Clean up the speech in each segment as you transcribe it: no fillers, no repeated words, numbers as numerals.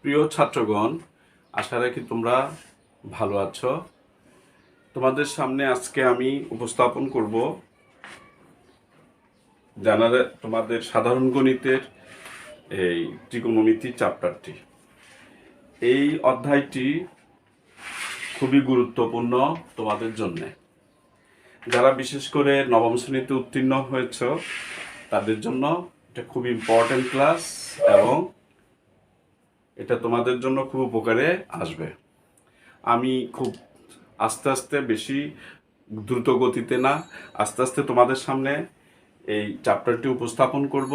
প্রিয় ছাত্রগণ, আশা রাখি তোমরা ভালো আছো। তোমাদের সামনে আজকে আমি উপস্থাপন করব তোমাদের সাধারণ গণিতের এই ত্রিকোণমিতি চ্যাপ্টারটি। এই অধ্যায়টি খুবই গুরুত্বপূর্ণ তোমাদের জন্য। যারা বিশেষ করে নবম শ্রেণীতে উত্তীর্ণ হয়েছ তাদের জন্য এটা খুব ইম্পর্টেন্ট ক্লাস এবং এটা তোমাদের জন্য খুব উপকারে আসবে। আমি খুব আস্তে আস্তে, বেশি দ্রুত গতিতে না, আস্তে আস্তে তোমাদের সামনে এই চ্যাপ্টারটি উপস্থাপন করব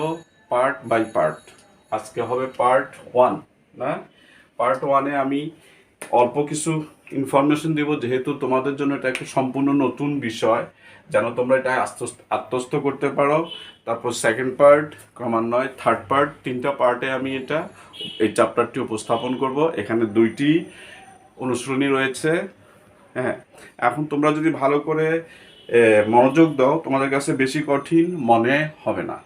পার্ট বাই পার্ট। আজকে হবে পার্ট 1 না। পার্ট 1-এ আমি অল্প কিছু ইনফরমেশন দেব, যেহেতু তোমাদের জন্য এটা একটা সম্পূর্ণ নতুন বিষয়, যেন তোমরা এটা আত্মস্থ করতে পারো। তারপর সেকেন্ড পার্ট, ক্রমান্বয়ে থার্ড পার্ট, 3টা পার্টে আমি এই চ্যাপ্টারটি উপস্থাপন করব। এখানে 2টি অনুশীলনী রয়েছে। হ্যাঁ, এখন তোমরা যদি ভালো করে মনোযোগ দাও, তোমাদের কাছে বেশি কঠিন মনে হবে না।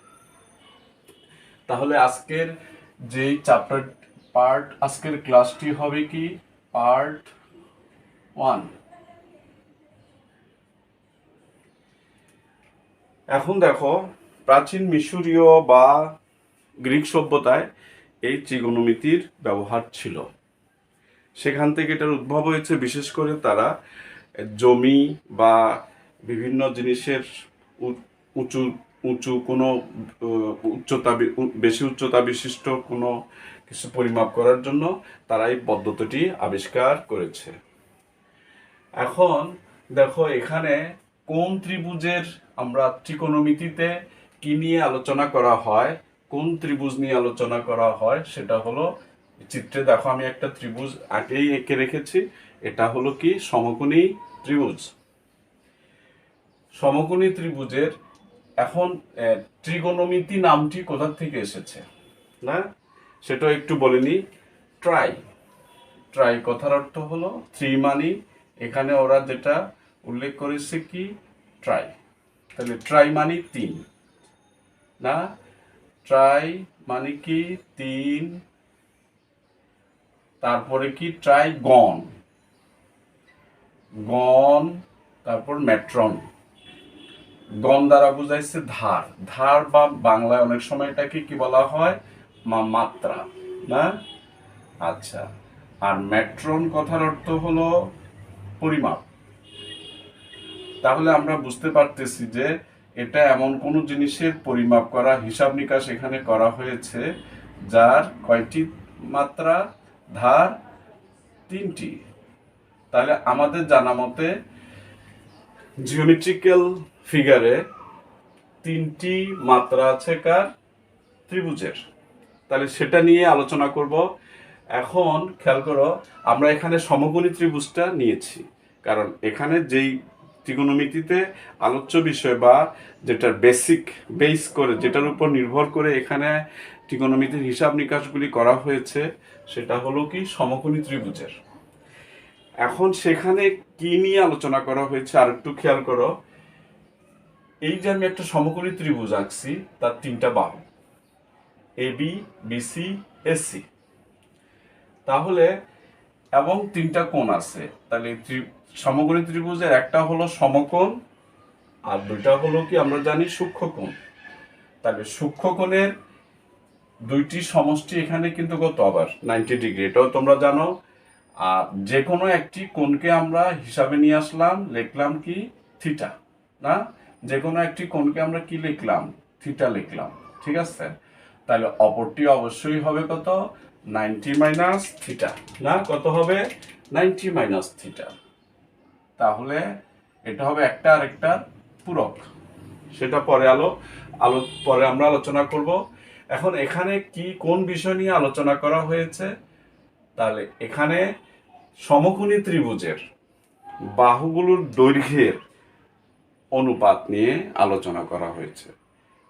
তাহলে আজকের যেই আজকের ক্লাসটি হবে কি পার্ট 1। এখন দেখো, প্রাচীন মিশরীয় বা গ্রিক সভ্যতায় এই ত্রিকোণমিতির ব্যবহার ছিল। সেখান থেকে এটার উদ্ভব হয়েছে। বিশেষ করে তারা জমি বা বিভিন্ন জিনিসের উঁচু উঁচু কোনো বেশি উচ্চতা বিশিষ্ট কোনো কিছু পরিমাপ করার জন্য তারা এই পদ্ধতিটি আবিষ্কার করেছে। এখন দেখো, এখানে কোন ত্রিভুজের আমরা ত্রিকোণমিতিতে কি নিয়ে আলোচনা করা হয়, কোন ত্রিভুজ নিয়ে আলোচনা করা হয়, সেটা হলো চিত্রে দেখো আমি একটা ত্রিভুজ আগেই এঁকে রেখেছি। এটা হলো কি সমকোণী ত্রিভুজ। সমকোণী ত্রিভুজের এখন ত্রিকোণমিতি নামটি কোথা থেকে এসেছে না, সেটাও একটু বলে নি। ট্রাই ট্রাই কথার অর্থ হলো থ্রি মানি, এখানে ওরা যেটা উল্লেখ করেছে কি ট্রাই, তাহলে ট্রাই মানি 3 না, ট্রাই মানে কি 3। তারপরে কি ট্রাই গণ, গণ, তারপর মেট্রন। গণ দ্বারা বুঝাইছে ধার, ধার বা বাংলায় অনেক সময় এটাকে কি বলা হয় মাত্রা না। আচ্ছা, আর মেট্রন কথার অর্থ হলো পরিমাপ। তাহলে আমরা বুঝতে পারতেছি যে এটা এমন কোনো জিনিসের পরিমাপ করা, হিসাব নিকাশ এখানে করা হয়েছে যার কয়টি মাত্রা, ধার 3টি। তাহলে আমাদের জানা মতে জিওমেট্রিক্যাল ফিগারে 3টি মাত্রা আছে কার, ত্রিভুজের। তাহলে সেটা নিয়ে আলোচনা করব। এখন খেয়াল করো, আমরা এখানে সমকোণী ত্রিভুজটা নিয়েছি কারণ এখানে যেই ত্রিকোণমিতিতে আলোচ্য বিষয় বা যেটার বেস করে, যেটার উপর নির্ভর করে এখানে ত্রিকোণমিতির হিসাব নিকাশগুলি করা হয়েছে, সেটা হলো কি সমকোণী ত্রিভুজের। এখন সেখানে কি নিয়ে আলোচনা করা হয়েছে আর একটু খেয়াল করো। এই যে আমি একটা সমকোণী ত্রিভুজ আঁকছি, তার 3টা বাহু এবি, বিসি, এসি। তাহলে এবং 3টা কোণ আছে। তাহলে সমকোণী ত্রিভুজের একটা হলো সমকোণ আর 2টা হলো কি আমরা জানি সূক্ষ্মকোণ। তাহলে সূক্ষ্মকোণের 2টি সমষ্টি এখানে কিন্তু কত, আবার 90 ডিগ্রি, এটাও তোমরা জানো। আর যে কোনো একটি কোণকে আমরা হিসাবে নিয়ে আসলাম, লিখলাম কি থিটা না, যে কোনো একটি কোণকে আমরা কি লিখলাম, থিটা লিখলাম। ঠিক আছে, তাহলে অপরটি অবশ্যই হবে কত, 90 মাইনাস থিটা না, কত হবে 90 মাইনাস থিটা। তাহলে এটা হবে একটা আর একটা পূরক, সেটা পরে আমরা আলোচনা করব। এখন এখানে কি কোন বিষয় নিয়ে আলোচনা করা হয়েছে, তাহলে এখানে সমকোণী ত্রিভুজের বাহুগুলোর দৈর্ঘ্যের অনুপাত নিয়ে আলোচনা করা হয়েছে।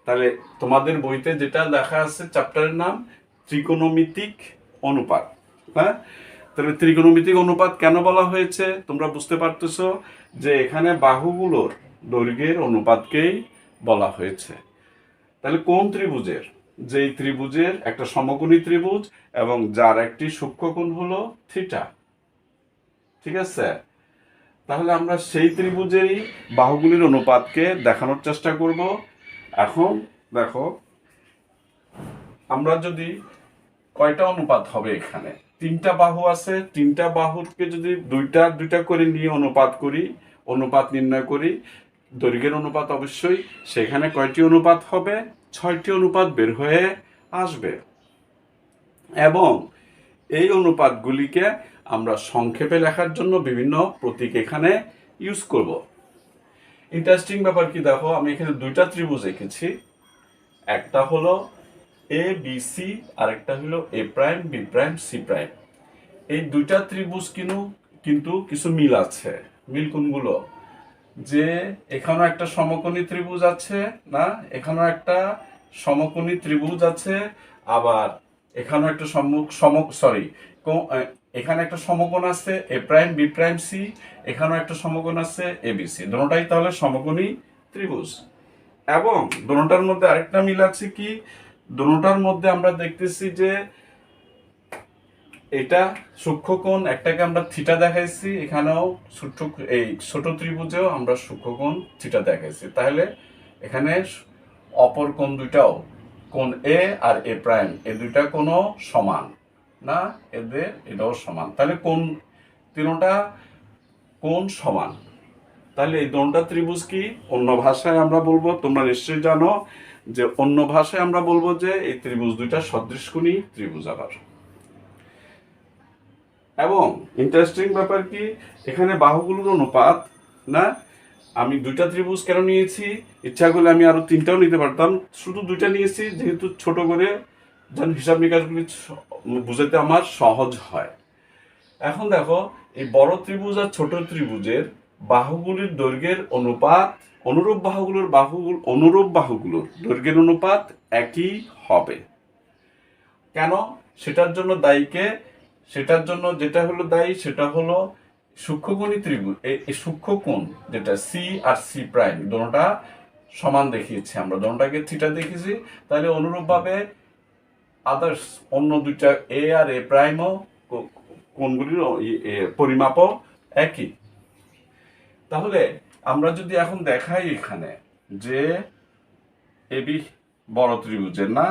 তাহলে তোমাদের বইতে যেটা লেখা আছে চ্যাপ্টারের নাম ত্রিকোণমিতিক অনুপাত। হ্যাঁ, তাহলে ত্রিকোণমিতিক অনুপাত কেন বলা হয়েছে তোমরা বুঝতে পারতেছো যে এখানে বাহুগুলোর দৈর্ঘ্যের অনুপাতকেই বলা হয়েছে। তাহলে কোন ত্রিভুজের যেই ত্রিভুজের একটা সমকোণী ত্রিভুজ এবং যার একটি সূক্ষ্মকোণ হলো থিটা। ঠিক আছে, তাহলে আমরা সেই ত্রিভুজেরই বাহুগুলির অনুপাতকে দেখানোর চেষ্টা করব। এখন দেখো, আমরা যদি কয়টা অনুপাত হবে, এখানে তিনটা বাহু আছে, তিনটা বাহুকে যদি দুইটা দুইটা করে নিয়ে অনুপাত নির্ণয় করি, দৈর্ঘ্যের অনুপাত অবশ্যই, সেখানে কয়টি অনুপাত হবে? 6টি অনুপাত বের হয়ে আসবে। এবং এই অনুপাতগুলিকে আমরা সংক্ষেপে লেখার জন্য বিভিন্ন প্রতীক এখানে ইউজ করব। ইন্টারেস্টিং ব্যাপার কি দেখো, আমি এখানে দুইটা ত্রিভুজ এঁকেছি, একটা হলো এ বি সি, আরেকটা হলো A prime B prime C prime. এই দুইটা ত্রিভুজ কিন্তু কিছু মিল আছে। মিল কোনগুলো? যে এখানেও একটা সমকোণী ত্রিভুজ আছে, না এখানেও একটা সমকোণী ত্রিভুজ আছে, আবার এখানেও একটা এখানে একটা সমকোণ আছে এ প্রাইম বি প্রাইম সি, এখানেও একটা সমকোণ আছে এ বি সি, দুটোটাই তাহলে সমকোণী ত্রিভুজ। এবং দুটোটার মধ্যে আরেকটা মিল আছে কি, দুটোটার মধ্যে আমরা দেখতেছি যে এটা সূক্ষ্মকোণ, একটাকে আমরা থিটা দেখাইছি, এখানেও এই ছোট ত্রিভুজেও আমরা সূক্ষ্মকোণ থিটা দেখাইছি। তাহলে এখানে অপর কোণ দুইটাও, কোণ এ আর এ প্রাইম, এই দুইটা কোণও সমান, না এটাও সমান। তাহলে তিনটা কোণ সমান। তাহলে এই দুটো ত্রিভুজ কি, অন্য ভাষায় আমরা বলবো, তোমরা নিশ্চয়ই জানো যে অন্য ভাষায় আমরা বলবো যে এই ত্রিভুজ দুইটা সদৃশকোণী ত্রিভুজ। আবার এবং ইন্টারেস্টিং ব্যাপার কি, এখানে বাহুগুলোর অনুপাত, না আমি দুইটা ত্রিভুজ কেন নিয়েছি, ইচ্ছা করলে আমি আরো তিনটাও নিতে পারতাম, শুধু দুইটা নিয়েছি যেহেতু ছোট করে যেন হিসাব নিকাশগুলি বুঝাতে আমার সহজ হয়। এখন দেখো, এই বড় ত্রিভুজ আর ছোট ত্রিভুজের বাহুগুলির দৈর্ঘ্যের অনুপাত, অনুরূপ বাহুগুলোর দৈর্ঘ্যের অনুপাত একই হবে। কেন? সেটার জন্য যেটা হলো দায়ী সেটা হলো সূক্ষ্মকোণী ত্রিভুজ, এই সূক্ষ্মকোণ যেটা সি আর সি প্রাইম দুটোটা সমান দেখিয়েছি, আমরা দুটোটাকে থিটা দেখেছি। তাহলে অনুরূপভাবে আদার্স অন্য দুইটা এ আর এ প্রাইমও কোণগুলির পরিমাপও একই। তাহলে আমরা যদি এখন দেখাই এখানে যে এবি বড় ত্রিভুজের, না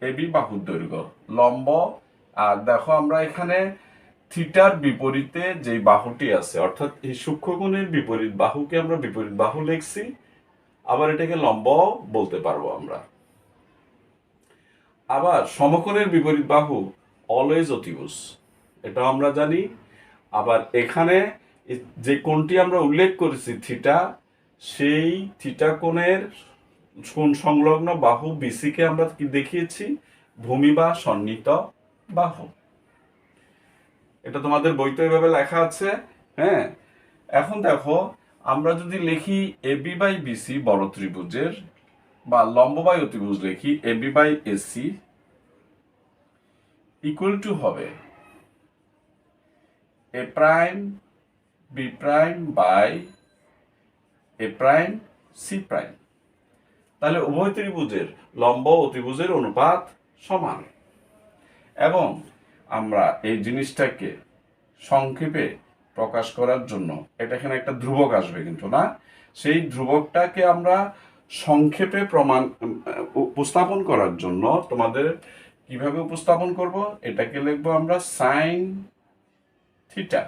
এবি বাহুর দৈর্ঘ্য লম্ব, আর দেখো আমরা এখানে থিটার বিপরীতে যে বাহুটি আছে, অর্থাৎ এই সূক্ষ্মকোণের বিপরীত বাহুকে আমরা বিপরীত বাহু লিখছি, আবার এটাকে লম্ব বলতে পারবো আমরা। আবার সমকোণের বিপরীত বাহু অলওয়েজ অতিভুজ, এটাও আমরা জানি। আবার এখানে যে কোণটি আমরা উল্লেখ করেছি থিটা, সেই থিটা কোণের কোণ সংলগ্ন বাহু বিসিকে আমরা কি দেখিয়েছি, ভূমি বা সন্নিহিত বাহু। এটা তোমাদের বইতে এভাবে লেখা আছে। হ্যাঁ, এখন দেখো, আমরা যদি লিখি এবি বাই বিসি বড় ত্রিভুজের, বা লম্ব বাই অতিভুজ লিখি AB by AC equal to হবে A prime B prime by A prime C prime. তাহলে উভয় ত্রিভুজের লম্ব ও ত্রিভুজের অনুপাত সমান। এবং আমরা এই জিনিসটাকে সংক্ষেপে প্রকাশ করার জন্য, এটা এখানে একটা ধ্রুবক আসবে কিন্তু, না সেই ধ্রুবকটাকে আমরা সংক্ষেপে উপস্থাপন করার জন্য তোমাদের কিভাবে উপস্থাপন করব, এটাকে লিখবো আমরা সাইন থিটা।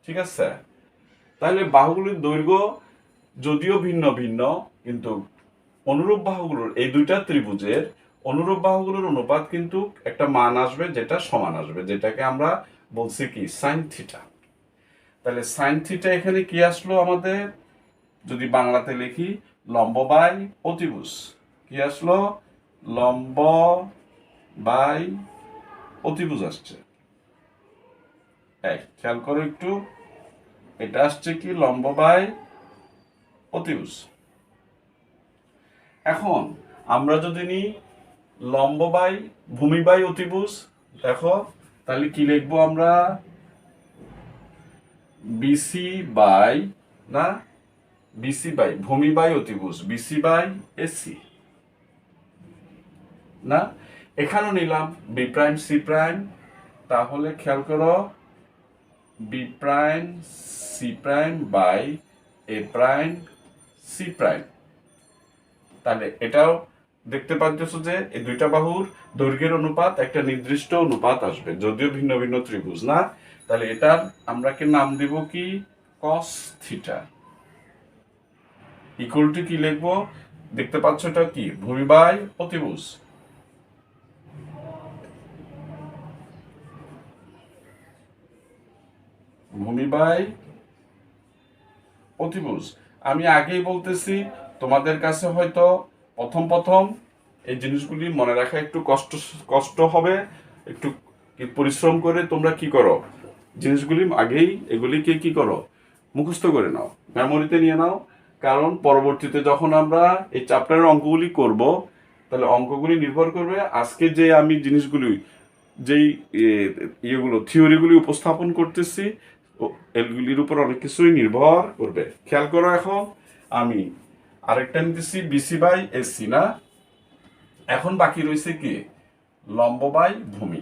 ঠিক আছে, তাহলে বাহুগুলির দৈর্ঘ্য যদিও ভিন্ন ভিন্ন, কিন্তু অনুরূপ বাহুগুলোর, এই দুইটা ত্রিভুজের অনুরূপ বাহুগুলোর অনুপাত কিন্তু একটা মান আসবে, যেটা সমান আসবে, যেটাকে আমরা বলছি কি সাইন থিটা। তাহলে সাইন থিটা এখানে কি আসলো আমাদের, যদি বাংলাতে লিখি লম্ব বাই অতিভুজ, কি আসলো, লম্ব বাই অতিভুজ আসছে। খেয়াল করো একটু, এটা আসছে কি লম্ব বাই অতিভুজ। এখন আমরা যদি নিই লম্ব বাই ভূমি বাই অতিভুজ, দেখো তাহলে কি লিখবো আমরা, বিসি বাই, না বিসি বাই ভূমি বাই অতিভুজ, বিসি বাই এসি। না, এখানেও নিলাম বি প্রাইম সি প্রাইম, তাহলে খেয়াল করো B prime C prime by A prime C prime. তাহলে এটাও দেখতে পাচ্ছ যে এই দুইটা বাহুর দৈর্ঘ্যের অনুপাত একটা নির্দিষ্ট অনুপাত আসবে, যদিও ভিন্ন ভিন্ন ত্রিভুজ না। তাহলে এটার আমরা কি নাম দেব কি, কস থিটা, ইকুয়াল টু কি লিখবো, দেখতে পাচ্ছ এটা কি, ভূমি বাই অতিভুজ। ভূমি বাই অতিভুজ। আমি আগেই বলতেছি, তোমাদের কাছে হয়তো প্রথম প্রথম এই জিনিসগুলি মনে রাখা একটু কষ্ট কষ্ট হবে, একটু পরিশ্রম করে তোমরা কি করো, জিনিসগুলি আগেই এগুলিকে কি করো, মুখস্থ করে নাও, মেমোরিতে নিয়ে নাও। কারণ পরবর্তীতে যখন আমরা এই চ্যাপ্টারের অঙ্কগুলি করব, তাহলে অঙ্কগুলি নির্ভর করবে আজকে যে আমি জিনিসগুলি, যেই ইয়েগুলো থিওরিগুলি উপস্থাপন করতেছি, এগুলির উপর অনেক কিছুই নির্ভর করবে। খেয়াল করো, এখন আমি আরেকটা নিতেছি বিসি বাই এসি না, এখন বাকি রয়েছে কি, লম্ব বাই ভূমি।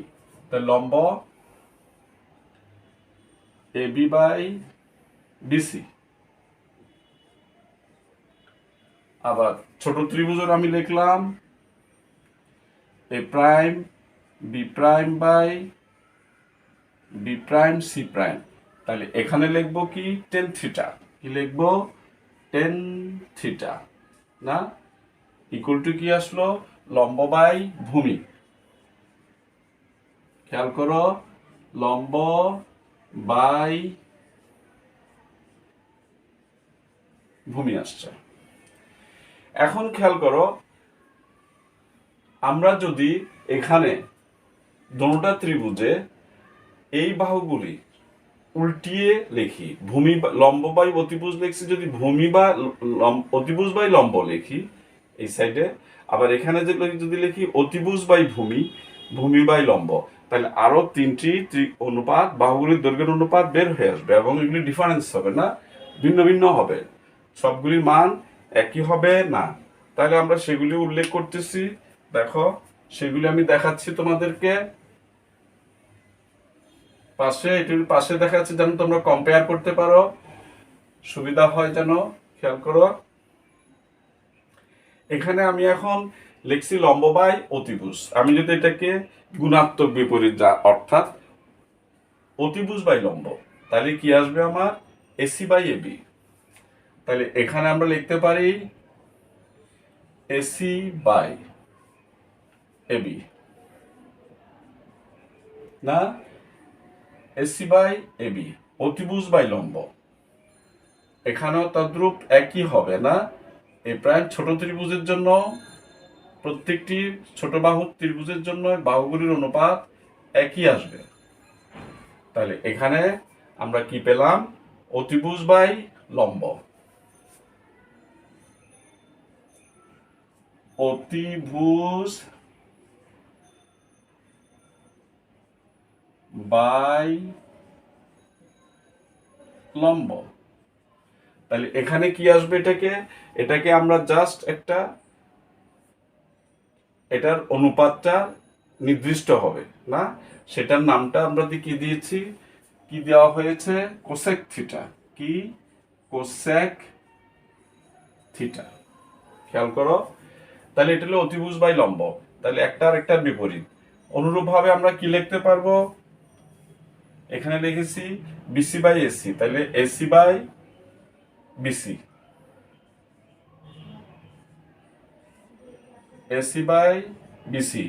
তাই লম্ব এবি বাই বিসি। আবার ছোট ত্রিভুজের আমি লিখলাম A prime B prime by B prime C prime. তাহলে এখানে লিখবো কি, টেন থিটা, কি লিখবো, টেন থিটা না, ইকুয়াল টু কি আসলো, লম্ব বাই ভূমি। খেয়াল করো, লম্ব বাই ভূমি আসছে। এখন খেয়াল করো, আমরা যদি এখানে দোনোটা ত্রিভুজে এই বাহুগুলি উল্টিয়ে লিখি, ভূমি লম্ব বাই অতিভুজ লিখছি, যদি ভূমি বা অতিভুজ বাই লম্ব লিখি এই সাইডে, আবার এখানে যদি লিখি অতিভুজ বাই ভূমি, ভূমি বাই লম্ব, তাহলে আরো তিনটি অনুপাত, বাহুগুলির দৈর্ঘ্যের অনুপাত বের হয়ে আসবে, এবং এগুলি ডিফারেন্স হবে না, ভিন্ন ভিন্ন হবে, সবগুলির মান একই হবে না। তাহলে আমরা সেগুলি উল্লেখ করতেছি, দেখো সেগুলি আমি দেখাচ্ছি তোমাদেরকে পাশে, এটির পাশে দেখাচ্ছি যেন তোমরা কম্পেয়ার করতে পারো, সুবিধা হয় যেন। খেয়াল করো, এখানে আমি এখন লিখছি লম্ব বাই অতিভুজ। আমি যদি এটাকে গুণাত্মক বিপরীত, যা অর্থাৎ অতিভুজ বাই লম্ব, তাহলে কি আসবে আমার, এসি বাই এবি। তাহলে এখানে আমরা লিখতে পারি এসি বাই এবি না, এসি বাই এবি, অতিভুজ বাই লম্ব। এখানেও তদ্রূপ একই হবে না, এই প্রায় ছোট ত্রিভুজের জন্য, প্রত্যেকটি ছোট বাহু ত্রিভুজের জন্য বাহুগুলির অনুপাত একই আসবে। তাহলে এখানে আমরা কি পেলাম, অতিভুজ বাই লম্ব, অতিভুজ বাই লম্ব। তাহলে এখানে কি আসবে, এটাকে আমরা জাস্ট একটা, এটার অনুপাতটা নির্দিষ্ট হবে না, সেটার নামটা আমরা কি দিয়েছি, কি দেওয়া হয়েছে, কোসেক থিটা, কি, কোসেক থিটা। খেয়াল করো, তাহলে এটা হলো অতিভুজ বাই লম্ব, তাহলে একটা আর একটার বিপরীত। অনুরূপভাবে আমরা কি লিখতে পারবো, এখানে লিখেছি বিসি বাই এসি, তাহলে AC by BC, AC by BC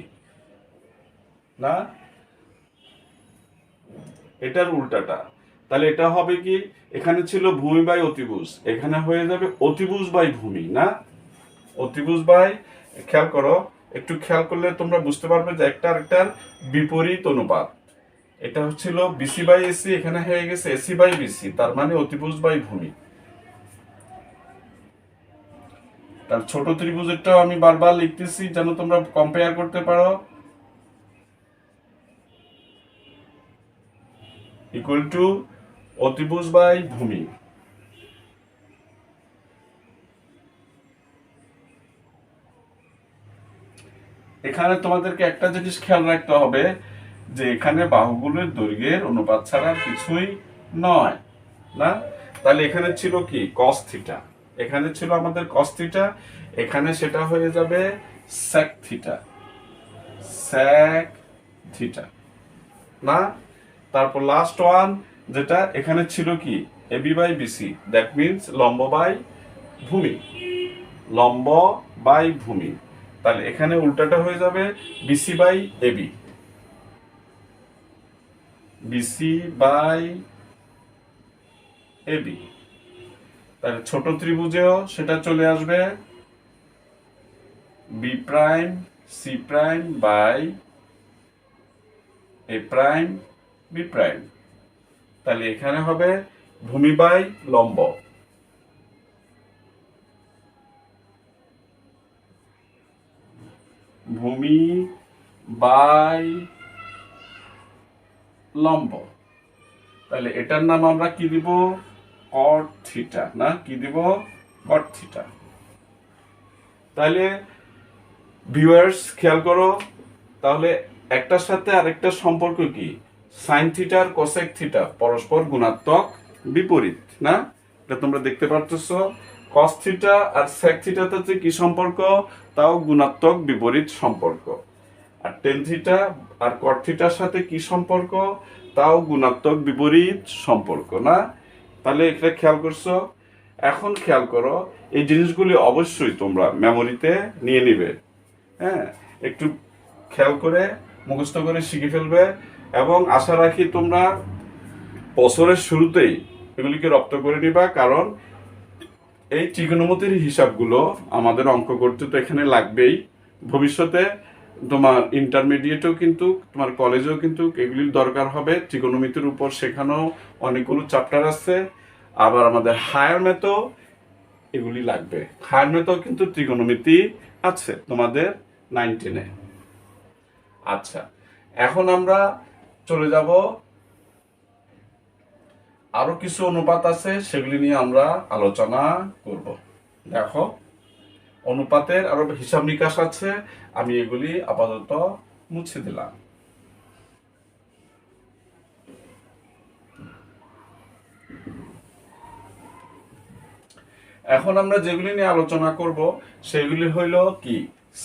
না, এটার উল্টাটা। তাহলে এটা হবে কি, এখানে ছিল ভূমি বাই অতিভুজ, এখানে হয়ে যাবে অতিভুজ বাই ভূমি না, অতিভুজ বাই, খেয়াল করো, একটু খেয়াল করলে তোমরা বুঝতে পারবে যে একটা আরেকটার বিপরীত অনুপাত। এটা হচ্ছিল বিসি বাই এসি, এখানে হয়ে গেছে এসি বাই বিসি, তার মানে অতিভুজ বাই ভূমি। তার ছোট ত্রিভুজেরটাও আমি বারবার লিখতেছি যেন তোমরা কম্পেয়ার করতে পারো, ইকুয়াল টু অতিভুজ বাই ভূমি। এখানে তোমাদেরকে একটা জিনিস খেয়াল রাখতে হবে যে এখানে বাহুগুলোর দৈর্ঘ্যের অনুপাত ছাড়া কিছুই নয়, না? তাহলে এখানে ছিল কি cos থিটা, এখানে ছিল আমাদের cos থিটা, এখানে সেটা হয়ে যাবে sec থিটা, sec থিটা, না? তারপর লাস্ট ওয়ান যেটা এখানে ছিল কি AB by BC, that means লম্ব বাই ভূমি, লম্ব বাই ভূমি। তাহলে এখানে উল্টাটা হয়ে যাবে BC by AB, BC by AB. তাহলে ছোট ত্রিভুজেও সেটা চলে আসবে B prime C prime by A prime B prime. তাহলে এখানে হবে ভূমি বাই লম্ব, ভূমি বাই লম্ব। তাহলে এটার নাম আমরা কি দিব, কট থিটা, না? কি দিব, কট থিটা। তাহলে ভিউয়ার্স খেয়াল করো, তাহলে একটার সাথে আরেকটার সম্পর্ক কি, সাইন থিটা আর কোসেক থিটা পরস্পর গুণাত্মক বিপরীত, না? এটা তোমরা দেখতে পাচ্ছ, কস থিটা আর সেক থিটাতে কি সম্পর্ক, তাও গুণাত্মক বিপরীত সম্পর্ক। আর টেন থিটা আর কট থিটার সাথে কি সম্পর্ক, তাও গুণাত্মক বিপরীত সম্পর্ক, না? তাহলে এটা খেয়াল করছো। এখন খেয়াল করো, এই জিনিসগুলি অবশ্যই তোমরা মেমোরিতে নিয়ে নিবে, হ্যাঁ? একটু খেয়াল করে মুখস্থ করে শিখে ফেলবে, এবং আশা রাখি তোমরা বছরের শুরুতেই এগুলিকে রপ্ত করে নিবা, কারণ এই ত্রিকোণমিতির হিসাবগুলো আমাদের অঙ্ক করতে তো এখানে লাগবেই। ভবিষ্যতে তোমার ইন্টারমিডিয়েটেও কিন্তু, তোমার কলেজেও কিন্তু এগুলির দরকার হবে। ত্রিকোণমিতির উপর শেখানো অনেকগুলো চ্যাপ্টার আছে, আবার আমাদের হায়ার ম্যাথও এগুলি লাগবে। হায়ার ম্যাথও কিন্তু ত্রিকোণমিতি আছে তোমাদের 9-10-এ। আচ্ছা, এখন আমরা চলে যাব, আরো কিছু অনুপাত আছে, সেগুলি নিয়ে আমরা আলোচনা করব। দেখো, অনুপাতের আরো হিসাব নিকাশ আছে, আমি এগুলি আপাতত মুছে দিলাম। এখন আমরা যেগুলি নিয়ে আলোচনা করব সেগুলি হইল কি,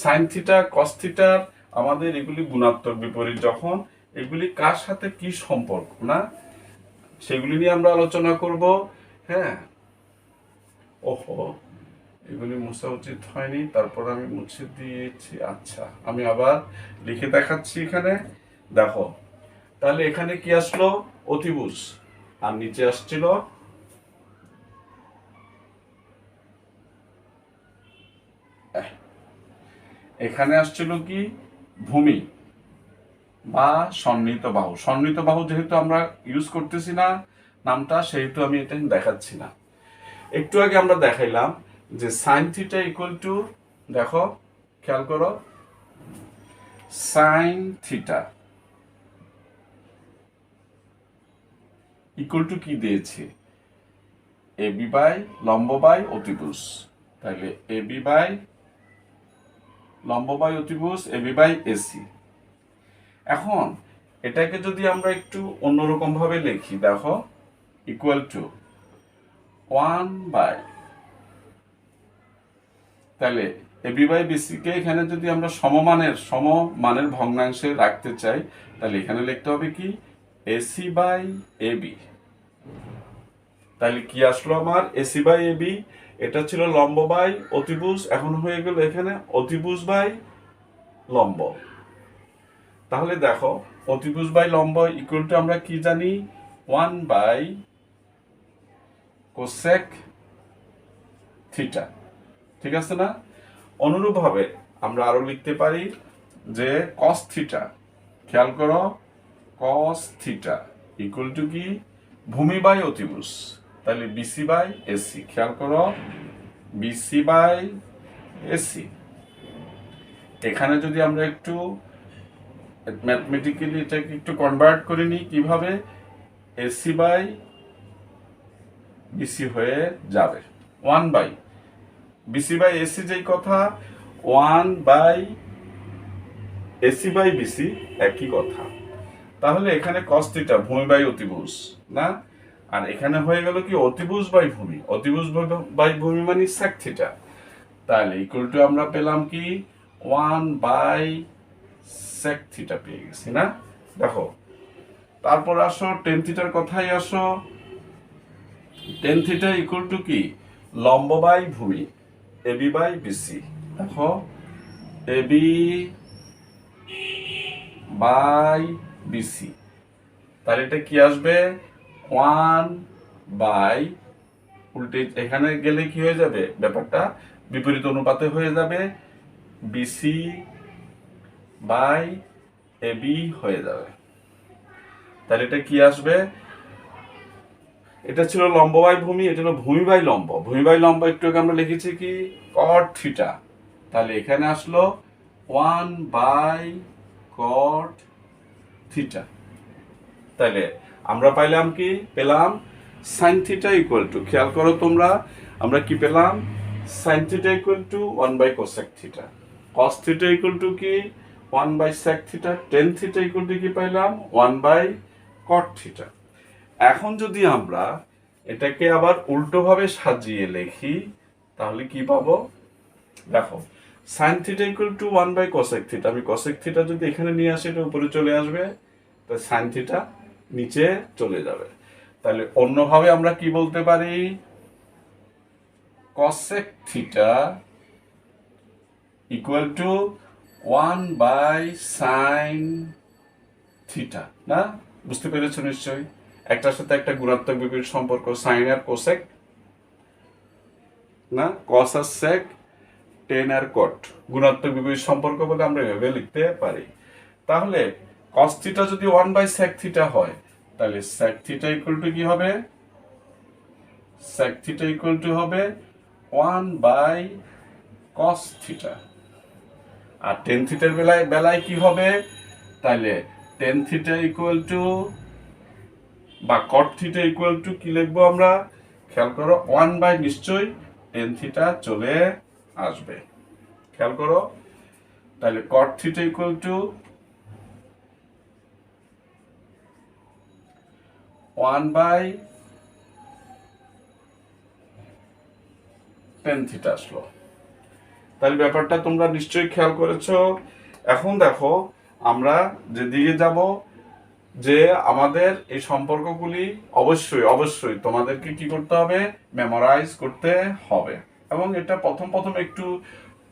সাইন থিটা কস থিটার আমাদের এগুলি গুণাত্মক বিপরীত যখন, এগুলি কার সাথে কি সম্পর্ক, না? সেগুলি নিয়ে আমরা আলোচনা করব। হ্যাঁ, ওহো, এগুলি মোছা উচিত হয়নি, তারপর আমি মুছে দিয়েছি। আচ্ছা, আমি আবার লিখে দেখাচ্ছি এখানে, দেখো। তাহলে এখানে কি আসলো, অতিভুজ, আর নিচে আসছিল এখানে আসছিল কি, ভূমি বা সন্নিহিত বাহু। সন্নিহিত বাহু যেহেতু আমরা ইউজ করতেছি না নামটা, সেহেতু আমি এটা দেখাচ্ছি না। একটু আগে আমরা দেখাইলাম যে সাইন থিটা ইকুয়াল টু, দেখো খেয়াল করো, সাইন থিটা ইকুয়াল টু কি দিয়েছি, এবি বাই লম্ব বাই অতিভুজ। তাহলে এবি বাই লম্ব বাই অতিভুজ, এবি বাই এসি। এখন এটাকে যদি আমরা একটু অন্যরকম ভাবে লিখি, দেখো, ইকুয়াল টু 1 বাই, তাহলে এবি বাই বিসি কে এখানে যদি আমরা সমমানের ভগ্নাংশে রাখতে চাই, তাহলে এখানে লিখতে হবে কি, এসি বাই এবি। তাহলে কি আসলো আমার, এসি বাই এবি। এটা ছিল লম্ব বাই অতিভুজ, এখন হয়ে গেল এখানে অতিভুজ বাই লম্ব। তাহলে দেখো, অতিভুজ বাই লম্ব ইকুয়াল টু আমরা কি জানি, 1 বাই কোসেক থিটা, ঠিক আছে না? অনুরূপভাবে আমরা আরো লিখতে পারি যে কস থিটা, খেয়াল করো, কস থিটা ইকুয়াল টু কি, ভূমি বাই অতিভুজ। তাহলে বিসি বাই এসি, খেয়াল করো, বিসি বাই এসি। এখানে যদি আমরা একটু ম্যাথমেটিক্যালি এটাকে একটু কনভার্ট করে নিই, কিভাবে, এসি বাই বিসি হয়ে যাবে 1 বাই বিসি বাই এসি, যেই কথা 1 বাই এসি বাই বিসি একই কথা। তাহলে এখানে cos থিটা ভূমি বাই অতিভুজ না, আর এখানে হয়ে গেল কি অতিভুজ বাই ভূমি, অতিভুজ বাই ভূমি মানে sec থিটা। তাহলে ইকুয়াল টু আমরা পেলাম কি 1 বাই sec থিটা পেয়ে গেছি না। দেখো তারপর আসো টেন থিটার কথাই আসো। টেন থিটা ইকুয়াল টু কি লম্ব বাই ভূমি এবি বাই বিসি। দেখো এবি বাই বিসি, তাহলে এটা কি আসবে 1 বাই, উল্টে এখানে গেলে কি হয়ে যাবে ব্যাপারটা বিপরীত অনুপাতে হয়ে যাবে, বিসি বাই এবি হয়ে যাবে। তাহলে এটা কি আসবে, এটা ছিল লম্ব বাই ভূমি, এটা হলো ভূমি বাই লম্ব। ভূমি বাই লম্ব একটু আগে আমরা লিখেছি কি cot থিটা, তাহলে এখানে আসলো 1 বাই cot থিটা। তাহলে আমরা পাইলাম কি পেলাম sin থিটা ইকুয়াল টু, খেয়াল করো তোমরা, আমরা কি পেলাম sin theta equal to 1 by cosec theta, cos theta equal to কি 1 by sec theta, tan theta equal to কি পাইলাম 1 বাই cot থিটা। এখন যদি আমরা এটাকে আবার উল্টোভাবে সাজিয়ে লিখি তাহলে কি পাবো, দেখো sin theta equal to 1 by cosec theta, আমি cosec থিটা যদি এখানে নিয়ে আসি এটা উপরে চলে আসবে, তো sin থিটা নিচে চলে যাবে। তাহলে অন্যভাবে আমরা কি বলতে পারি cosec theta equal to 1 by sin theta না, বুঝতে পেরেছো নিশ্চয়ই, একটার সাথে একটা গুণাত্মক বিপরীত সম্পর্ক, সাইন আর কোসেক না, কস আর সেক, টেন আর কট, গুণাত্মক বিপরীত সম্পর্ক বলে আমরা এভাবে লিখতে পারি। তাহলে কস থিটা যদি 1 বাই সেক থিটা হয় তাহলে সেক থিটা ইকুয়াল টু কি হবে, সেক থিটা ইকুয়াল টু হবে 1 বাই কস থিটা। আর টেন থিটার বেলায় কি হবে, তাহলে টেন থিটা ইকুয়াল টু বা cot থিটা ইকুয়াল টু কি লিখবো আমরা, খেয়াল করো 1 বাই নিশ্চয়ই টেন থিটা চলে আসবে, খেয়াল করো। তাহলে cot theta equal to 1 by tan theta আসলো। তাহলে ব্যাপারটা তোমরা নিশ্চয়ই খেয়াল করেছো। এখন দেখো আমরা যেদিকে যাব, যে আমাদের এই সম্পর্কগুলি অবশ্যই অবশ্যই তোমাদেরকে কি করতে হবে, মেমোরাইজ করতে হবে। এবং এটা প্রথম প্রথম একটু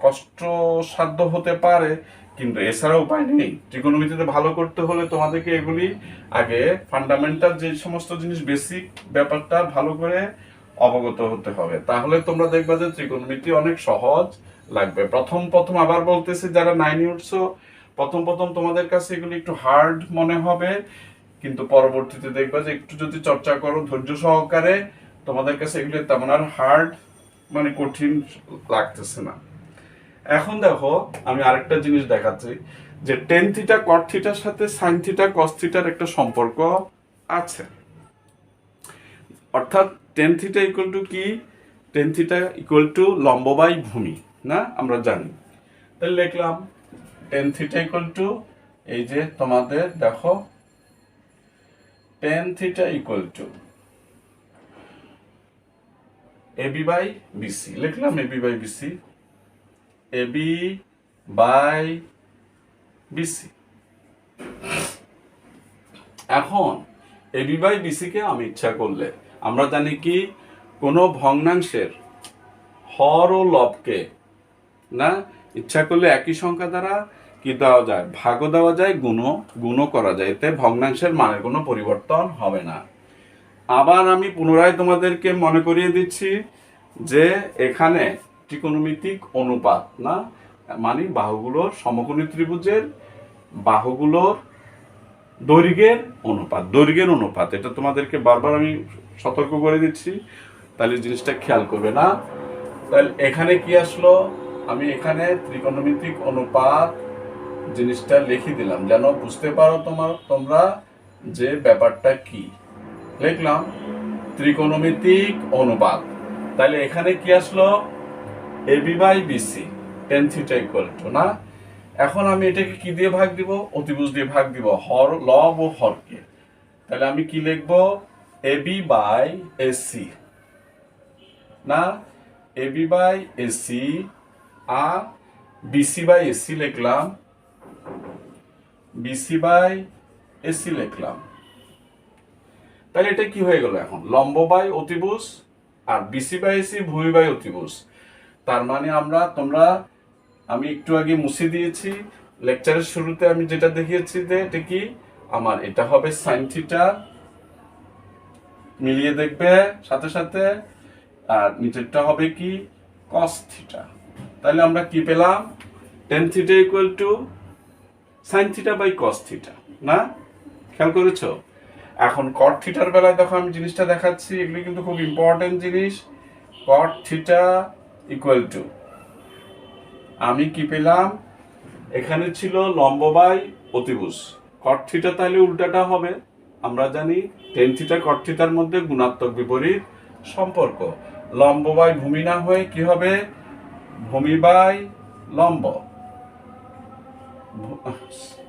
কষ্টসাধ্য হতে পারে, কিন্তু এছাড়া উপায় নেই। ত্রিকোণমিতিতে ভালো করতে হলে তোমাদেরকে এগুলি আগে ফান্ডামেন্টাল যে সমস্ত জিনিস বেসিক ব্যাপারটা ভালো করে অবগত হতে হবে, তাহলে তোমরা দেখবা যে ত্রিকোণমিতি অনেক সহজ লাগবে। প্রথম প্রথম আবার বলতেছি যারা 9 উঠছো, প্রথম প্রথম তোমাদের কাছে এগুলি একটু হার্ড মনে হবে, কিন্তু পরবর্তীতে দেখবা যে একটু যদি চর্চা করো ধৈর্য সহকারে, তোমাদের কাছে এগুলি তেমন আর হার্ড মানে কঠিন লাগতেছে না। এখন দেখো আমি আরেকটা জিনিস দেখাচ্ছি, যে টেন থিটা কট থিটার সাথে সাইন থিটা কস থিটার একটা সম্পর্ক আছে। অর্থাৎ টেন থিটা ইকুয়াল টু কি, টেন থিটা ইকুয়াল টু লম্ব বাই ভূমি না, আমরা জানি। তাহলে লিখলাম টেন থিটা ইকুয়াল টু, এই যে তোমাদের দেখো tan theta equal to AB by BC, লিখলাম AB by BC, AB by BC. এখন এবি বাই বিসি কে আমি ইচ্ছা করলে, আমরা জানি কি কোনো ভগ্নাংশের হর ও লবকে না ইচ্ছা করলে একই সংখ্যা দ্বারা কি দেওয়া যায়, ভাগও দেওয়া যায়, গুণও করা যায়, এতে ভগ্নাংশের মানের কোনো পরিবর্তন হবে না। আবার আমি পুনরায় তোমাদেরকে মনে করিয়ে দিচ্ছি যে এখানে ত্রিকোণমিতিক অনুপাত না, মানে বাহুগুলোর সমকোণী ত্রিভুজের বাহুগুলোর দৈর্ঘ্যের অনুপাত, এটা তোমাদেরকে বারবার আমি সতর্ক করে দিচ্ছি, তাহলে জিনিসটা খেয়াল করবে না। তাহলে এখানে কি আসলো, আমি এখানে ত্রিকোণমিতিক অনুপাত জিনিসটা লিখে দিলাম যেন বুঝতে পারো তোমরা যে ব্যাপারটা কি। লিখলাম ত্রিকোণমিতিক অনুপাত, তাহলে এখানে কি আসলো AB by BC tan theta equal to না, এখন আমি এটাকে কি দিয়ে ভাগ দিব? অতিভুজ দিয়ে ভাগ দিব, হর লব ও হরকে। তাহলে আমি কি লিখবো? এবি বাই এসি, না এবি বাই এসি আর বিসি বাই এসি লিখলাম, বিসি বাই এসি লিখলাম। তাহলে এটা কি হয়ে গেল? এখন লম্ব বাই অতিভুজ আর বিসি বাই এসি ভূমি বাই অতিভুজ। তার মানে আমি একটু আগে মুছে দিয়েছি লেকচারের শুরুতে, আমি যেটা দেখিয়েছি যে এটা কি আমার, এটা হবে সাইন থিটা, মিলিয়ে দেখবে সাথে সাথে, আর নিচেরটা হবে কি কস থিটা। তাহলে আমরা কি পেলাম? Tan theta equal to sine theta by cos theta, না? খেয়াল করেছো? এখন কট থিটার বেলায় দেখো আমি জিনিসটা দেখাচ্ছি, এগুলি কিন্তু খুব ইম্পর্টেন্ট জিনিস। কট থিটা ইকুয়াল টু, আমি কি পেলাম? এখানে ছিল লম্ব বাই অতিভুজ, কট থিটা তাহলে উল্টাটা হবে। আমরা জানি টেন থিটা কট থিটার মধ্যে গুণাত্মক বিপরীত সম্পর্ক। লম্ব বাই ভূমি না হয়ে কি হবে? ভূমি বাই লম্ব।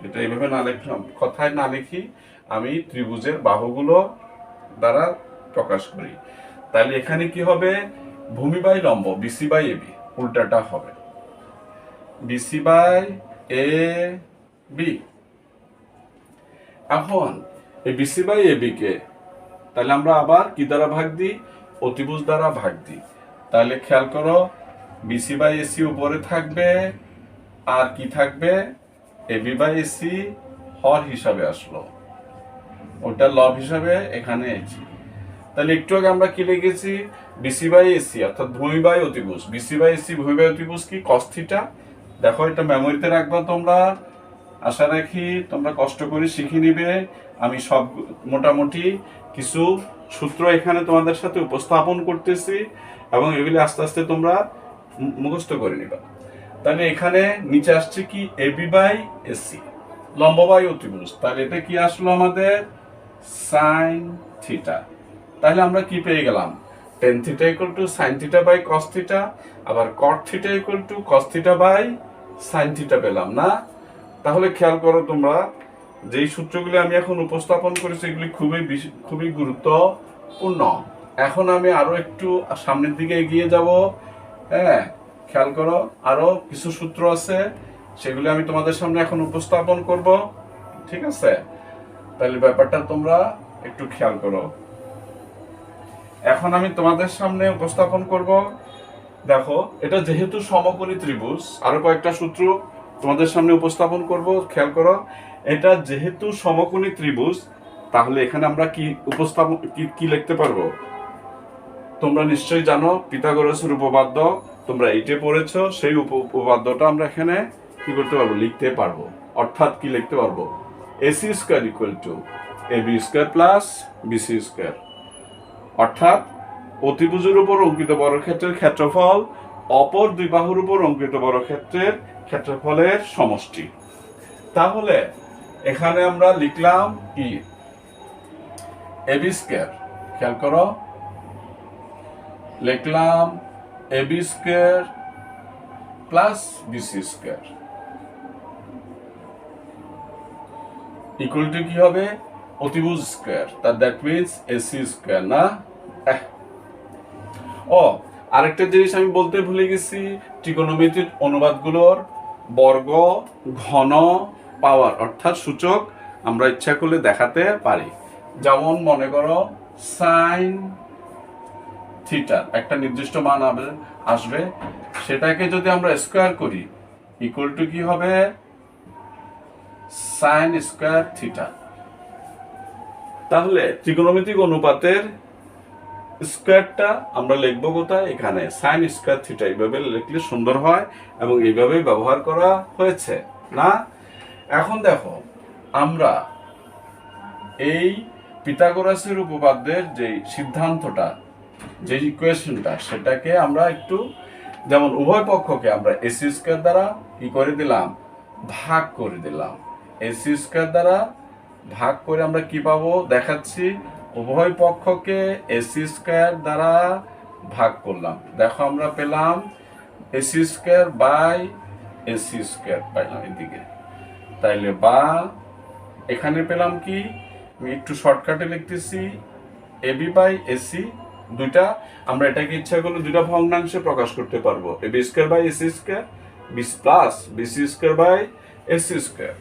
এটা এইভাবে না লিখলাম, কথায় না লিখি, আমি ত্রিভুজের বাহুগুলো দ্বারা প্রকাশ করি। তাহলে এখানে কি হবে? ভূমি বাই লম্ব, বিসি বাই এবি, উল্টাটা হবে বিসি বাই এ বি। এখন এই বিসি বাই এবি কে তাহলে আমরা আবার কি দ্বারা ভাগ দিই? অতিভুজ দ্বারা ভাগ দিই। তাহলে খেয়াল করো, বিসি বাই এসি উপরে থাকবে, আর কি থাকবে? এবি বাই এসি হর হিসাবে আসলো, ওটা লব হিসাবে এখানে এসি। তাহলে একটু আগে আমরা কি লিখেছি? বিসি বাই এসি অর্থাৎ ভূমি বাই অতিভুজ, বিসি বাই এসি ভূমি বাই অতিভুজ কি কস থিটা। দেখো এটা মেমোরিতে রাখবা তোমরা, আশা রাখি তোমরা কষ্ট করে শিখে নিবে। আমি সব মোটামুটি কিছু সূত্র এখানে তোমাদের সাথে উপস্থাপন করতেছি এবং এগুলি আস্তে আস্তে তোমরা মুখস্থ করে নিবা। তাহলে এখানে নিচে আসছে কি? এবি বাই এসি, লম্ব বাই অতিভুজ। তাহলে এটা কি আসলো আমাদের? Sine theta. তাহলে আমরা কি পেয়ে গেলাম? Tan theta equal to sine theta by cos theta, আবার cot theta equal to cos theta by sine theta পেলাম, না? তাহলে খেয়াল করো তোমরা, যেই সূত্রগুলি আমি এখন উপস্থাপন করেছি এগুলি খুবই গুরুত্বপূর্ণ। এখন আমি আরো একটু সামনের দিকে এগিয়ে যাব। হ্যাঁ, খেয়াল করো, আরো কিছু সূত্র আছে, সেগুলি আমি তোমাদের সামনে এখন উপস্থাপন করব। ঠিক আছে? তাহলে ব্যাপারটা তোমরা একটু খেয়াল করো। এখন আমি তোমাদের সামনে উপস্থাপন করব। দেখো, এটা যেহেতু সমকোণী ত্রিভুজ, আরো কয়েকটা সূত্র তোমাদের সামনে উপস্থাপন করব। খেয়াল করো, এটা যেহেতু সমকোণী ত্রিভুজ, তাহলে এখানে আমরা কি উপস্থাপন কি লিখতে পারবো? তোমরা নিশ্চয়ই জানো পিথাগোরাসের উপপাদ্য, তোমরা এইটে পড়েছো, সেই উপপাদ্যটা আমরা এখানে কি করতে পারবো? লিখতে পারবো। অর্থাৎ কি লিখতে পারবো? AC square equal to AB square plus BC square. অর্থাৎ অতিভুজের উপর অঙ্কিত বর্গক্ষেত্রের ক্ষেত্রফল অপর দুই বাহুর উপর অঙ্কিত বর্গক্ষেত্রের ক্ষেত্রফলের সমষ্টি। তাহলে এখানে আমরা লিখলাম কি? এবি স্কয়ার, খেয়াল করো, লিখলাম AB square plus BC square equal to কি হবে? অতিভুজ square, that means AC square, না? ও আরেকটা জিনিস আমি বলতে ভুলে গেছি, ত্রিকোণমিতির অনুপাতগুলোর বর্গ, ঘন, পাওয়ার অর্থাৎ সূচক আমরা ইচ্ছা করলে দেখাতে পারি। যেমন মনে করো সাইন থিটার একটা নির্দিষ্ট মান আসবে, সেটাকে যদি আমরা স্কয়ার করি ইকুয়াল টু কি হবে? Sign square theta. তাহলে ত্রিকোণমিতিক অনুপাতের স্কয়ারটা আমরা লিখবো কোথায়? এখানে সাইন স্কয়ার থিটা। এইভাবে লিখলে সুন্দর হয় এবং এইভাবে ব্যবহার করা হয়েছে, না? এখন দেখো, আমরা এই পিথাগোরাসের উপপাদ্যের যে সিদ্ধান্তটা, যে ইকুয়েশনটা, সেটাকে আমরা একটু, যেমন উভয় পক্ষকে আমরা এসি স্কয়ার দ্বারা কি করে দিলাম? ভাগ করে দিলাম। এসি স্কয়ার দ্বারা ভাগ করে আমরা কি পাবো? দেখাচ্ছি, উভয় পক্ষকে এসি স্কয়ার দ্বারা ভাগ করলাম। দেখো আমরা পেলাম AC square by AC square পাইলাম এদিকে। তাইলে বা এখানে পেলাম কি, আমি একটু শর্টকাটে লিখতেছি, এবি বাই এসি। দুইটা আমরা এটাকে ইচ্ছা করলে দুইটা ভগ্নাংশে প্রকাশ করতে পারবো, AB square by AC square plus BC square by AC square.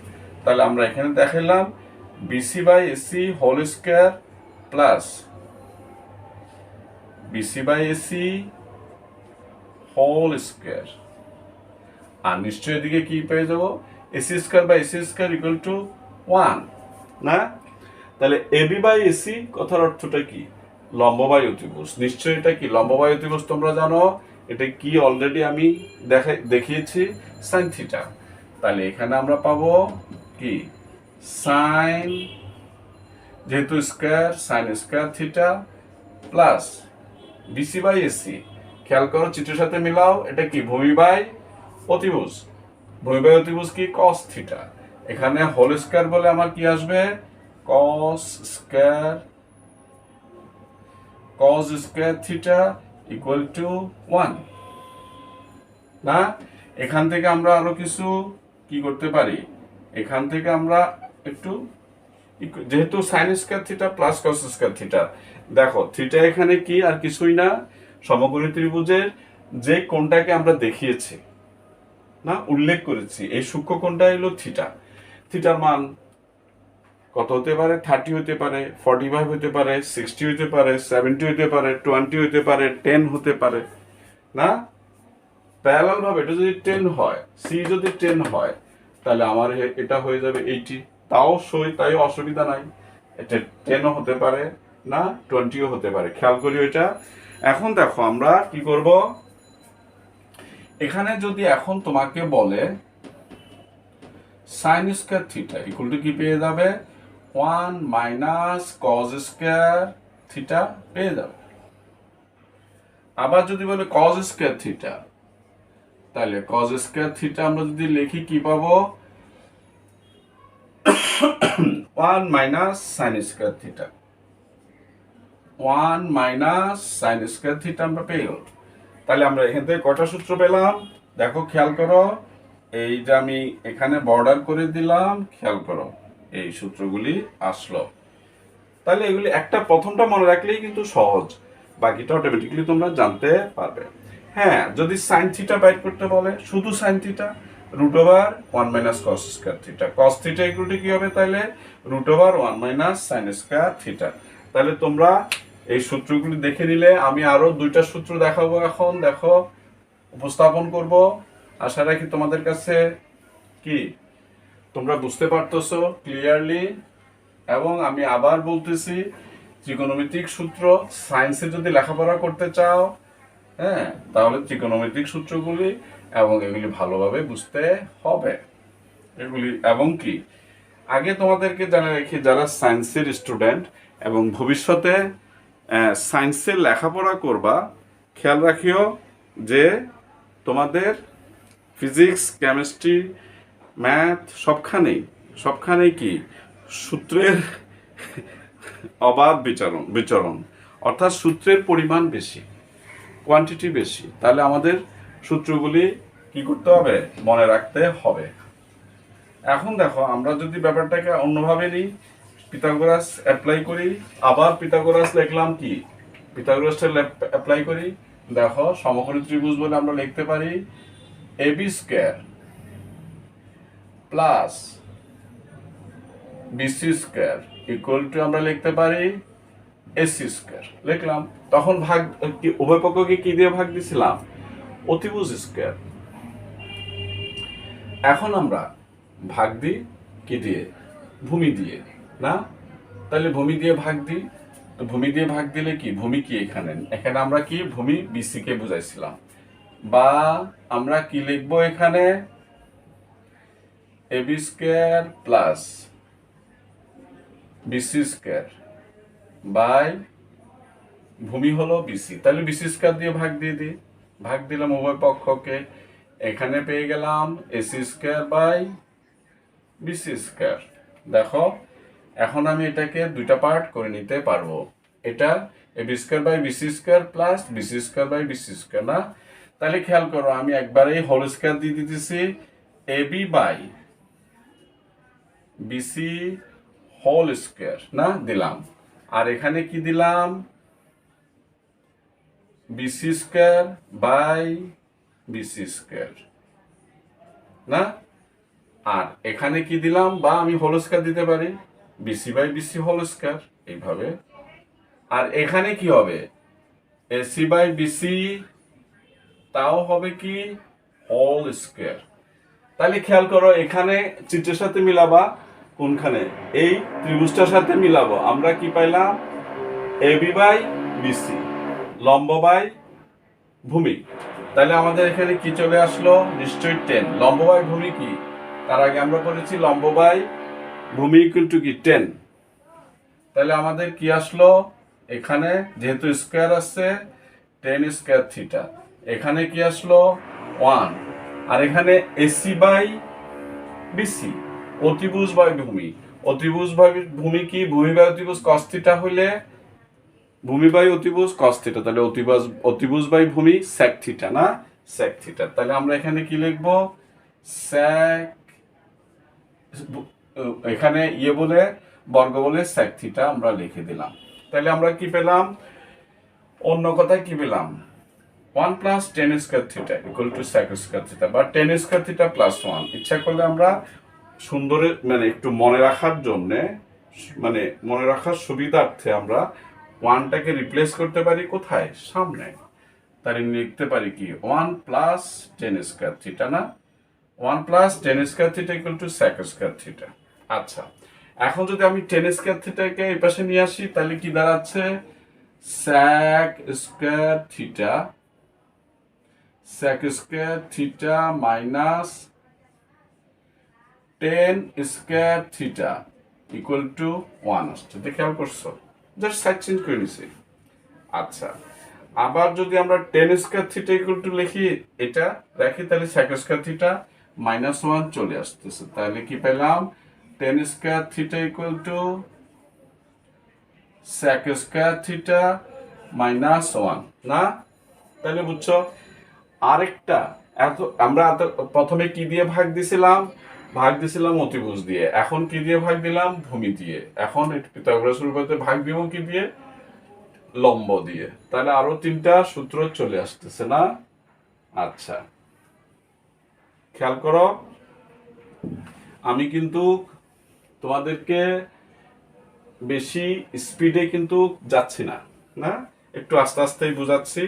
তাহলে আমরা এখানে দেখালাম BC by AC whole square plus BC by AC whole square. আর নিশ্চয়ই এদিকে কি পেয়ে যাবো, AC square by AC square equal to 1 না। তাহলে এবি বাই এসি কথার অর্থটা কি, লম্ব বাই অতিভুজ। নিশ্চয়ই এটা কি লম্ব বাই অতিভুজ, তোমরা জানো এটা কি অলরেডি আমি দেখিয়েছি, সাইন থিটা। তাহলে এখানে আমরা পাবো কি সাইন, যেহেতু square sine square theta plus BC by AC. খেয়াল করো চিত্রের সাথে মিলাও, এটা কি ভূমি বাই অতিভুজ, ভূমি বাই অতিভুজ কি কস থিটা। এখানে হোল স্কোয়ার বলে আমার কি আসবে, cos square theta equal to 1 না। এখান থেকে আমরা আরো কিছু কি করতে পারি, এখান থেকে আমরা একটু, যেহেতু sign square theta plus cos square theta, দেখো থিটা এখানে কি আর কিছুই না, সমকোণী ত্রিভুজের যে কোণটাকে আমরা দেখিয়েছি না, উল্লেখ করেছি, এই সূক্ষ্ম কোণটা হলো থিটা। থিটার মান কত হতে পারে, 30 হতে পারে, 45 হতে পারে, 60 হতে পারে, 70 হতে পারে, 20 হতে পারে, 10 হতে পারে না। প্যারালাল ভাবে এটা যদি 10 হয়, সি যদি 10 হয়, তাহলে আমার এটা হয়ে যাবে 80। তাও তাই অসুবিধা নাই, এটা 10ও হতে পারে না, 20ও হতে পারে। খেয়াল করি এটা। এখন দেখো আমরা কি করব, এখানে যদি এখন তোমাকে বলে sign square theta equal to কি পেয়ে যাবে, 1 মাইনাস কজ স্কোয়ার থিটা পেয়ে যাবে। আবার যদি বলে কজ স্কোয়ার থিটা, তাহলে কজ স্কোয়ার থিটা আমরা যদি লিখি কি পাবো, 1 minus sign square theta, 1 minus sign square theta আমরা পেয়ে গেল। তাহলে আমরা এখান থেকে কটা সূত্র পেলাম, দেখো খেয়াল করো, এই যে আমি এখানে বর্ডার করে দিলাম, খেয়াল করো এই সূত্রগুলি আসলো। তাহলে এগুলি একটা প্রথমটা মনে রাখলেই কিন্তু সহজ, বাকিটা অটোমেটিক্যালি তোমরা জানতে পারবে। হ্যাঁ, যদি সাইন থিটা বাইর করতে বলে, শুধু sine theta root over 1 minus cos square theta, cos theta equal to কি হবে তাহলে root over 1 minus sine square theta. তাহলে তোমরা এই সূত্রগুলি দেখে নিলে, আমি আরো দুইটা সূত্র দেখাবো এখন, দেখো উপস্থাপন করব। আশা রাখি তোমাদের কাছে কি তোমরা বুঝতে পারতেছো ক্লিয়ারলি। এবং আমি আবার বলতেছি, ত্রিকোণমিতিক সূত্র সায়েন্সে যদি লেখাপড়া করতে চাও, হ্যাঁ, তাহলে ত্রিকোণমিতিক সূত্রগুলি এবং এগুলি ভালোভাবে বুঝতে হবে এগুলি। এবং কি আগে তোমাদেরকে জানা রাখি, যারা সায়েন্সের স্টুডেন্ট এবং ভবিষ্যতে সায়েন্সের লেখাপড়া করবা, খেয়াল রাখিও যে তোমাদের ফিজিক্স, কেমিস্ট্রি, ম্যাথ সবখানেই কি সূত্রের অবাধ বিচরণ, অর্থাৎ সূত্রের পরিমাণ বেশি, কোয়ান্টিটি বেশি। তাহলে আমাদের সূত্রগুলি কি করতে হবে, মনে রাখতে হবে। এখন দেখো আমরা যদি ব্যাপারটাকে অন্যভাবে নিই, পিথাগোরাস অ্যাপ্লাই করি, আবার পিথাগোরাস লিখলাম কি, পিথাগোরাসটা অ্যাপ্লাই করি। দেখো সমকোণী ত্রিভুজ বলে আমরা লিখতে পারি AB square plus BC square equal to আমরা লিখতে পারি এসি স্কয়ার। লিখলাম, তখন ভাগ উভয় পক্ষকে কি দিয়ে ভাগ দিছিলাম, অতিভুজ স্কয়ার। এখন আমরা ভাগ দিই কি দিয়ে, ভূমি দিয়ে না। তাহলে ভূমি দিয়ে ভাগ দিই, তো ভূমি দিয়ে ভাগ দিলে কি, ভূমি কি এখানে আমরা কি ভূমি বিসি কে বুঝাইছিলাম, বা আমরা কি লিখবো এখানে AB square plus BC square by ভূমি হলো বিসি। তাহলে বিসি স্কয়ার দিয়ে ভাগ দিলাম উভয় পক্ষকে, এখানে পেয়ে গেলাম AC square by BC square. দেখো এখন আমি এটাকে দুইটা পার্ট করে নিতে পারবো, এটা AB square by BC square plus BC square by BC square না। তাহলে খেয়াল করো, আমি একবারেই হোল স্কয়ার দিয়ে দিতেছি, AB by BC whole square না দিলাম, আর এখানে কি দিলাম, BC square by BC square না, আর এখানে কি দিলাম, বা আমি হোল স্কোয়ার দিতে পারি, BC by BC whole square এইভাবে। আর এখানে কি হবে, এসি বাই বিসি, তাও হবে কি হোল স্কোয়ার। তাহলে খেয়াল করো, এখানে চিত্রের সাথে মিলাবা, কোনখানে, এই ত্রিভুজটার সাথে মিলাবো, আমরা কি পাইলাম, এবি বাই বিসি লম্ব বাই ভূমি। তাহলে আমাদের এখানে কি চলে আসলো, নিশ্চয়ই 10। লম্ব বাই ভূমি কি, তার আগে আমরা পড়েছি লম্ব বাই ভূমি ইকুয়াল টু কি 10। তাহলে আমাদের কি আসলো, এখানে যেহেতু স্কোয়ার আসছে 10 স্কোয়ার থিটা, এখানে কি আসলো 1, আর এখানে এসি বাই বিসি অতিভুজ বাই ভূমি, অতিভুজ বাই ভূমি কি, ভূমি বাই অতিভুজ cos থিটা হইলে ভূমি বাই অতিভুজ cos থিটা, তাহলে অতিভুজ বাই ভূমি sec থিটা না, sec থিটা। তাহলে আমরা এখানে কি লিখব, sec, এখানে ইয়ে বলে বর্গ বলে sec থিটা আমরা লিখে দিলাম। তাহলে আমরা কি পেলাম, অন্য কথায় কি পেলাম, 1 plus 10 square theta equal two sec square theta, বা 10 স্কোয়ার থিটা প্লাস 1। ইচ্ছা করলে আমরা সুন্দর, মানে একটু মনে রাখার জন্যে, মানে মনে রাখার সুবিধার্থে আমরা 1টাকে রিপ্লেস করতে পারি কোথায়, সামনে। তাহলে লিখতে পারি কি 1 প্লাস 10 স্কোয়ার থিটা না, 1 plus 10 square theta equal two sec square theta. আচ্ছা, এখন যদি আমি 10 স্কোয়ার থিটাকে এই পাশে নিয়ে আসি, তাহলে কি দাঁড়াচ্ছে, sec square theta, sec square theta minus 10 square theta equal to 1 আসছে। খেয়াল করছো, জাস্ট সাইড চেঞ্জ করে নিছি। আচ্ছা, আবার যদি আমরা 10 স্কোয়ার থিটা ইকুয়াল টু লিখি, এটা রাখি, তাহলে sec স্কোয়ার থিটা মাইনাস 1 চলে আসতেছে। তাহলে কি পেলাম, 10 square theta equal two sec square theta minus 1 না। তাহলে বুঝছো, আরেকটা, এত আমরা প্রথমে কি দিয়ে ভাগ দিছিলাম, অতিভুজ দিয়ে, এখন কি দিয়ে ভাগ দিলাম, ভূমি দিয়ে। এখন পিথাগোরাসের উপপাদ্যে ভাগ দিব কি দিয়ে, লম্ব দিয়ে। তাহলে আরো 3টা সূত্র চলে আসতেছে না। আচ্ছা, খেয়াল করো, আমি কিন্তু তোমাদেরকে বেশি স্পিডে কিন্তু যাচ্ছি না, না, একটু আস্তে আস্তেই বুঝাচ্ছি,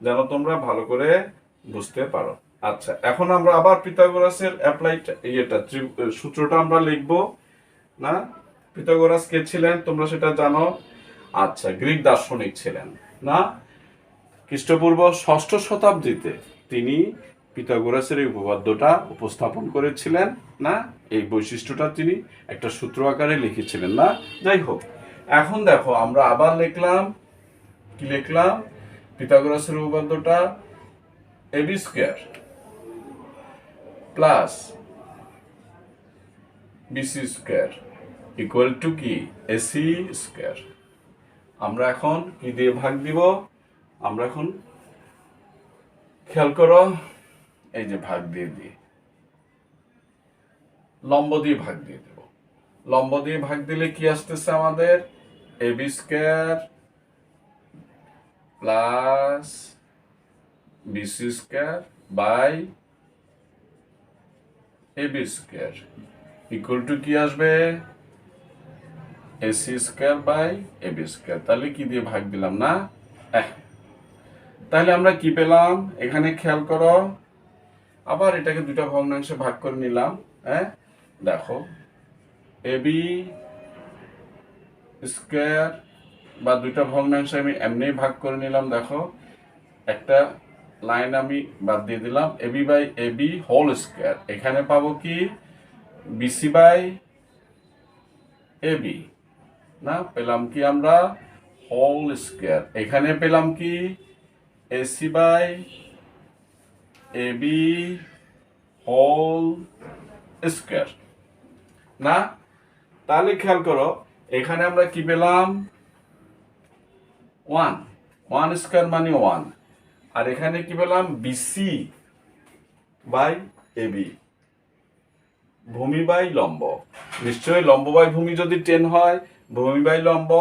যেন তোমরা ভালো করে বুঝতে পারো। আচ্ছা, এখন আমরা আবার পিথাগোরাসের অ্যাপ্লাইড সূত্রটা আমরা লিখব না। পিথাগোরাস কে ছিলেন তোমরা সেটা জানো। আচ্ছা, গ্রিক দার্শনিক ছিলেন না, খ্রিস্টপূর্ব 6ষ্ঠ শতাব্দীতে তিনি পিথাগোরাসের এই উপপাদ্যটা উপস্থাপন করেছিলেন না, এই বৈশিষ্ট্যটা তিনি একটা সূত্র আকারে লিখেছিলেন না। যাই হোক, এখন দেখো আমরা আবার লিখলাম, কি লিখলাম, পিথাগোরাসের উপপাদ্যটা AB square plus BC square equal to কি, এসি স্কোয়ার। আমরা এখন কি দিয়ে ভাগ দিব, আমরা এখন খেয়াল করো, এই যে ভাগ দিয়ে দিই, লম্ব দিয়ে ভাগ দিয়ে দেব। লম্ব দিয়ে ভাগ দিলে কি আসতেছে আমাদের, AB square plus BC square by AB square equal to কি আসবে, AC square by AB square. তাহলে কি দিয়ে ভাগ দিলাম না, তাহলে আমরা কি পেলাম, এখানে খেয়াল করো, আবার এটাকে 2টা ভগ্নাংশে ভাগ করে নিলাম। দেখো, এবি স্কোয়ার বা 2টা ভগ্নাংশে আমি এমনি ভাগ করে নিলাম। দেখো, একটা লাইন আমি বাদ দিয়ে দিলাম, AB by AB whole square. এখানে পাবো কি, বিসি বাই এবি না, পেলাম কি আমরা হোল স্কোয়ার। এখানে পেলাম কি, AC by AB whole square না। তাহলে খেয়াল করো, এখানে আমরা কি পেলাম, 1 স্কোয়ার মানে 1, আর এখানে কি পেলাম, বিসি বাই এবি ভূমি বাই লম্ব। নিশ্চয়ই লম্ব বাই ভূমি যদি 10 হয়, ভূমি বাই লম্ব,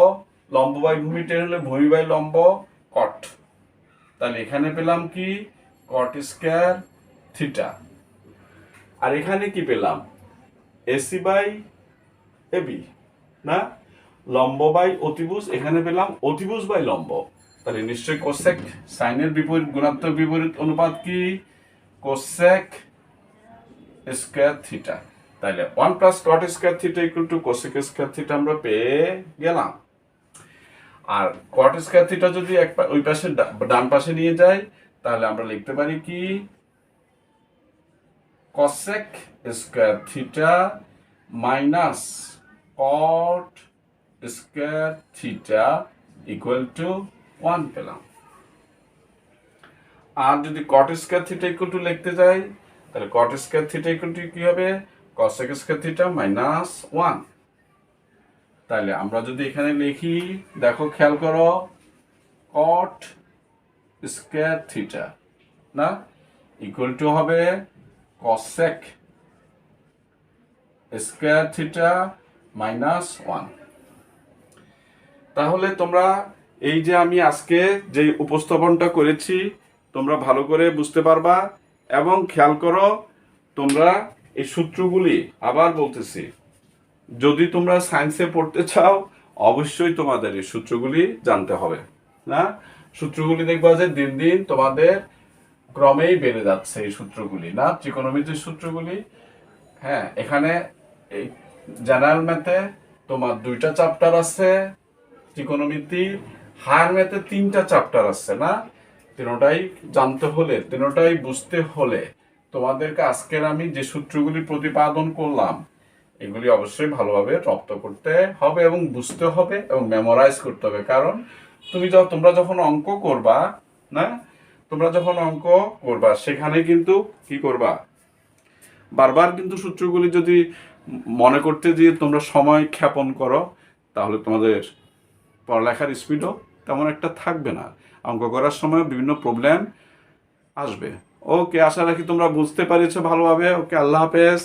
লম্ব বাই ভূমি 10 হলে ভূমি বাই লম্ব কট। তাহলে এখানে পেলাম কি কট স্কয়ার থিটা। আর এখানে কি পেলাম এসি বাই এবি, না লম্ব বাই অতিভুজ, এখানে পেলাম অতিভুজ বাই লম্ব। তাহলে নিশ্চয়ই কোসেক, সাইনের বিপরীত গুণাত্মক বিপরীত অনুপাত কি কোসেক স্কয়ার থিটা। তাহলে 1 plus cot square theta equal two cosec square theta আমরা পেয়ে গেলাম। আর কট স্কয়ার থিটা যদি ওই পাশে ডান পাশে নিয়ে যাই, তাহলে আমরা লিখতে পারি কি cosec square theta minus caught square theta equal to 1 পেলাম। আর যদি কট স্কয়ার থিটা ইকুয়াল টু লিখতে যাই, তাহলে কট স্কয়ার থিটা ইকুয়াল টু কি হবে কোসেক স্কয়ার থিটা মাইনাস 1। তাহলে আমরা যদি এখানে লিখি, দেখো খেয়াল করো, কট স্কয়ার থিটা না ইকুয়াল টু হবে কোসেক স্কয়ার থিটা মাইনাস 1। তাহলে তোমরা এই যে আমি আজকে যে উপস্থাপনটা করেছি তোমরা ভালো করে বুঝতে পারবা। এবং খেয়াল করো, তোমরা এই সূত্রগুলি আবার বলতেছি, যদি তোমরা সায়েন্সে পড়তে চাও অবশ্যই তোমাদের এই সূত্রগুলি জানতে হবে না। সূত্রগুলি দেখবা যে দিন দিন তোমাদের ক্রমেই বেড়ে যাচ্ছে এই সূত্রগুলি, না ত্রিকোণমিতির সূত্রগুলি। হ্যাঁ, এখানে এই জেনারেল ম্যাথে তোমার 2টা চ্যাপ্টার আছে, ত্রিকোণমিতি হায়ার ম্যাথে 3টা চ্যাপ্টার আছে, না তিনটাই জানতে হলে, তিনটাই বুঝতে হলে তোমাদেরকে আজকের আমি যে সূত্রগুলি প্রতিপাদন করলাম এগুলি অবশ্যই ভালোভাবে রপ্ত করতে হবে এবং বুঝতে হবে এবং মেমোরাইজ করতে হবে। কারণ তোমরা যখন অঙ্ক করবা, না তোমরা যখন অঙ্ক করবা সেখানে কিন্তু কি করবা, বারবার কিন্তু সূত্রগুলি যদি মনে করতে গিয়ে তোমরা সময় ক্ষেপণ করো, তাহলে তোমাদের পড়ালেখার স্পিডও তেমন একটা থাকবে না, অঙ্ক করার সময় বিভিন্ন প্রবলেম আসবে। ওকে, আশা রাখি তোমরা বুঝতে পেরেছো ভালোভাবে। ওকে, আল্লাহ হাফেজ।